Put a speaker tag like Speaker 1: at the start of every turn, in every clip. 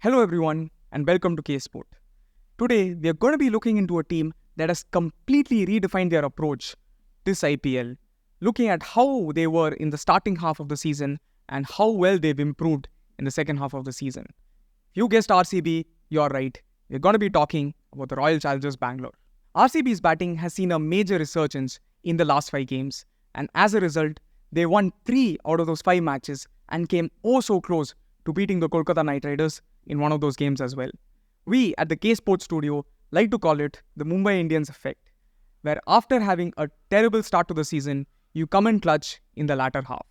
Speaker 1: Hello everyone and welcome to K-Sport. Today we are going to be looking into a team that has completely redefined their approach this IPL, looking at how they were in the starting half of the season and how well they've improved in the second half of the season. If you guessed RCB, you're right. We're going to be talking about the Royal Challengers Bangalore. RCB's batting has seen a major resurgence in the last 5 games, and as a result, they won 3 out of those 5 matches and came oh so close to beating the Kolkata Knight Riders in one of those games as well. We at the K-Sport studio like to call it the Mumbai Indians effect, where after having a terrible start to the season, you come in clutch in the latter half.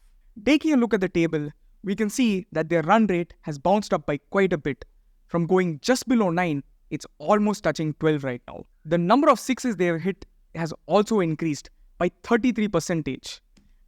Speaker 1: Taking a look at the table, we can see that their run rate has bounced up by quite a bit. From going just below 9, it's almost touching 12 right now. The number of sixes they have hit has also increased by 33%,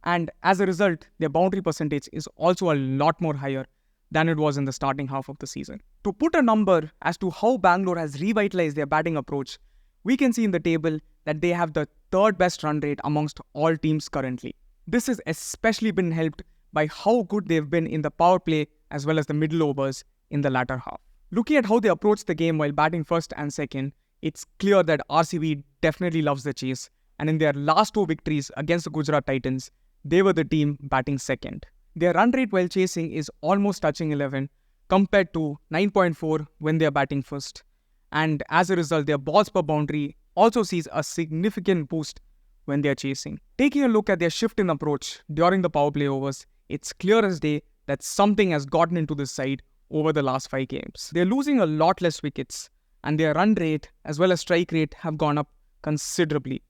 Speaker 1: and as a result, their boundary percentage is also a lot more higher than it was in the starting half of the season. To put a number as to how Bangalore has revitalized their batting approach, we can see in the table that they have the 3rd best run rate amongst all teams currently. This has especially been helped by how good they've been in the power play as well as the middle overs in the latter half. Looking at how they approach the game while batting first and second, it's clear that RCB definitely loves the chase, and in their last 2 victories against the Gujarat Titans, they were the team batting second. Their run rate while chasing is almost touching 11 compared to 9.4 when they are batting first. And as a result, their balls per boundary also sees a significant boost when they are chasing. Taking a look at their shift in approach during the power play overs, it's clear as day that something has gotten into this side over the last 5 games. They're losing a lot less wickets, and their run rate as well as strike rate have gone up considerably.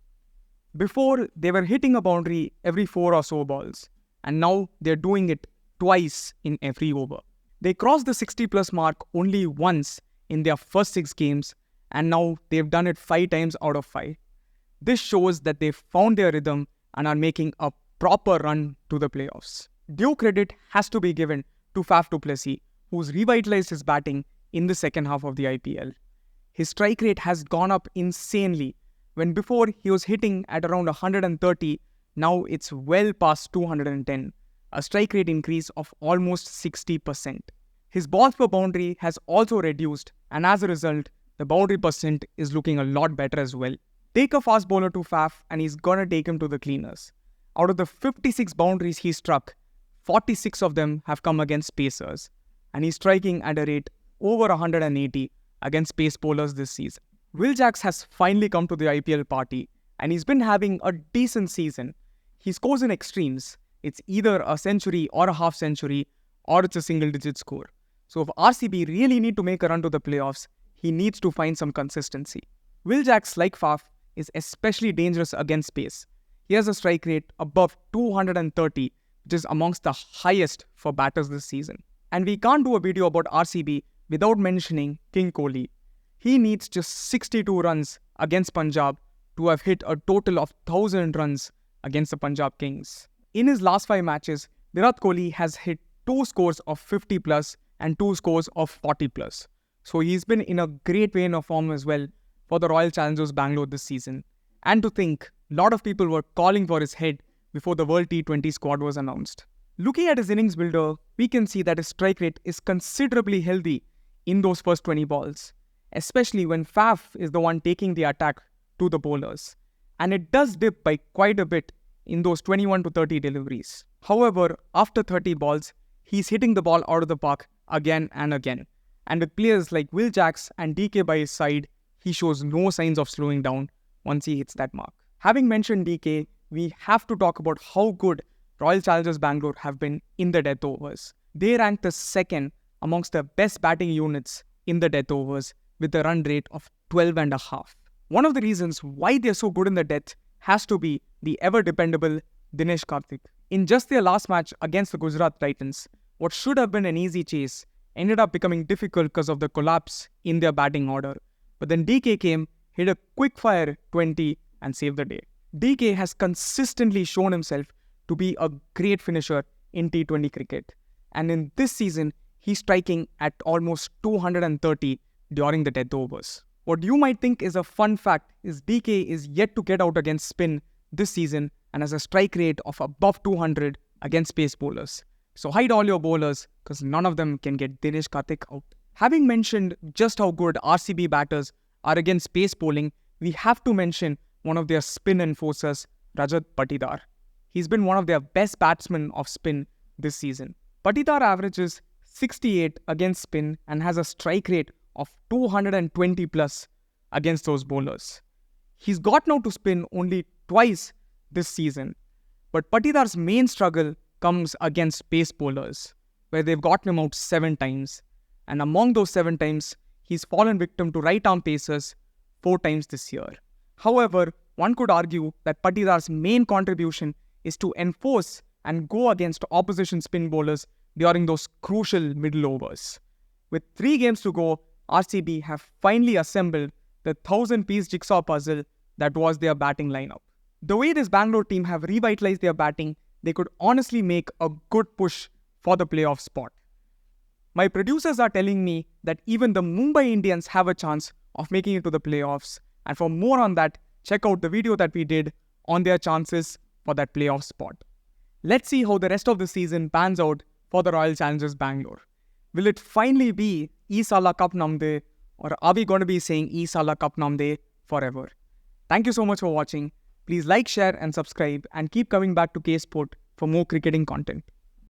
Speaker 1: Before, they were hitting a boundary every 4 or so balls, and now they're doing it twice in every over. They crossed the 60+ mark only once in their first 6 games, and now they've done it 5 times out of 5. This shows that they've found their rhythm and are making a proper run to the playoffs. Due credit has to be given to Faf who's revitalized his batting in the second half of the IPL. His strike rate has gone up insanely. When before he was hitting at around 130, now it's well past 210, a strike rate increase of almost 60%. His balls per boundary has also reduced, and as a result, the boundary percent is looking a lot better as well. Take a fast bowler to Faf and he's gonna take him to the cleaners. Out of the 56 boundaries he struck, 46 of them have come against pacers, and he's striking at a rate over 180 against pace bowlers this season. Will Jacks has finally come to the IPL party, and he's been having a decent season. He scores in extremes. It's either a century or a half century, or it's a single-digit score. So if RCB really need to make a run to the playoffs, he needs to find some consistency. Will Jacks, like Faf, is especially dangerous against pace. He has a strike rate above 230, which is amongst the highest for batters this season. And we can't do a video about RCB without mentioning King Kohli. He needs just 62 runs against Punjab to have hit a total of 1,000 runs against the Punjab Kings. In his last 5 matches, Virat Kohli has hit 2 scores of 50+ and 2 scores of 40+. So he's been in a great vein of form as well for the Royal Challengers Bangalore this season. And to think, a lot of people were calling for his head before the World T20 squad was announced. Looking at his innings builder, we can see that his strike rate is considerably healthy in those first 20 balls, especially when Faf is the one taking the attack to the bowlers. And it does dip by quite a bit in those 21 to 30 deliveries. However, after 30 balls, he's hitting the ball out of the park again and again. And with players like Will Jacks and DK by his side, he shows no signs of slowing down once he hits that mark. Having mentioned DK, we have to talk about how good Royal Challengers Bangalore have been in the death overs. They rank the 2nd amongst the best batting units in the death overs with a run rate of 12.5. One of the reasons why they're so good in the death has to be the ever-dependable Dinesh Karthik. In just their last match against the Gujarat Titans, what should have been an easy chase ended up becoming difficult because of the collapse in their batting order. But then DK came, hit a quick-fire 20 and saved the day. DK has consistently shown himself to be a great finisher in T20 cricket. And in this season, he's striking at almost 230 during the death overs. What you might think is a fun fact is DK is yet to get out against spin this season and has a strike rate of above 200 against pace bowlers. So hide all your bowlers because none of them can get Dinesh Karthik out. Having mentioned just how good RCB batters are against pace bowling, we have to mention one of their spin enforcers, Rajat Patidar. He's been one of their best batsmen of spin this season. Patidar averages 68 against spin and has a strike rate of 220 plus against those bowlers. He's got now to spin only twice this season, but Patidar's main struggle comes against pace bowlers, where they've gotten him out 7 times. And among those 7 times, he's fallen victim to right-arm pacers 4 times this year. However, one could argue that Patidar's main contribution is to enforce and go against opposition spin bowlers during those crucial middle overs. With 3 games to go, RCB have finally assembled the 1,000-piece jigsaw puzzle that was their batting lineup. The way this Bangalore team have revitalized their batting, they could honestly make a good push for the playoff spot. My producers are telling me that even the Mumbai Indians have a chance of making it to the playoffs. And for more on that, check out the video that we did on their chances for that playoff spot. Let's see how the rest of the season pans out for the Royal Challengers Bangalore. Will it finally be Isala Cup Namde, or are we going to be saying Isala Cup Namde forever? Thank you so much for watching. Please like, share and subscribe, and keep coming back to K Sport for more cricketing content.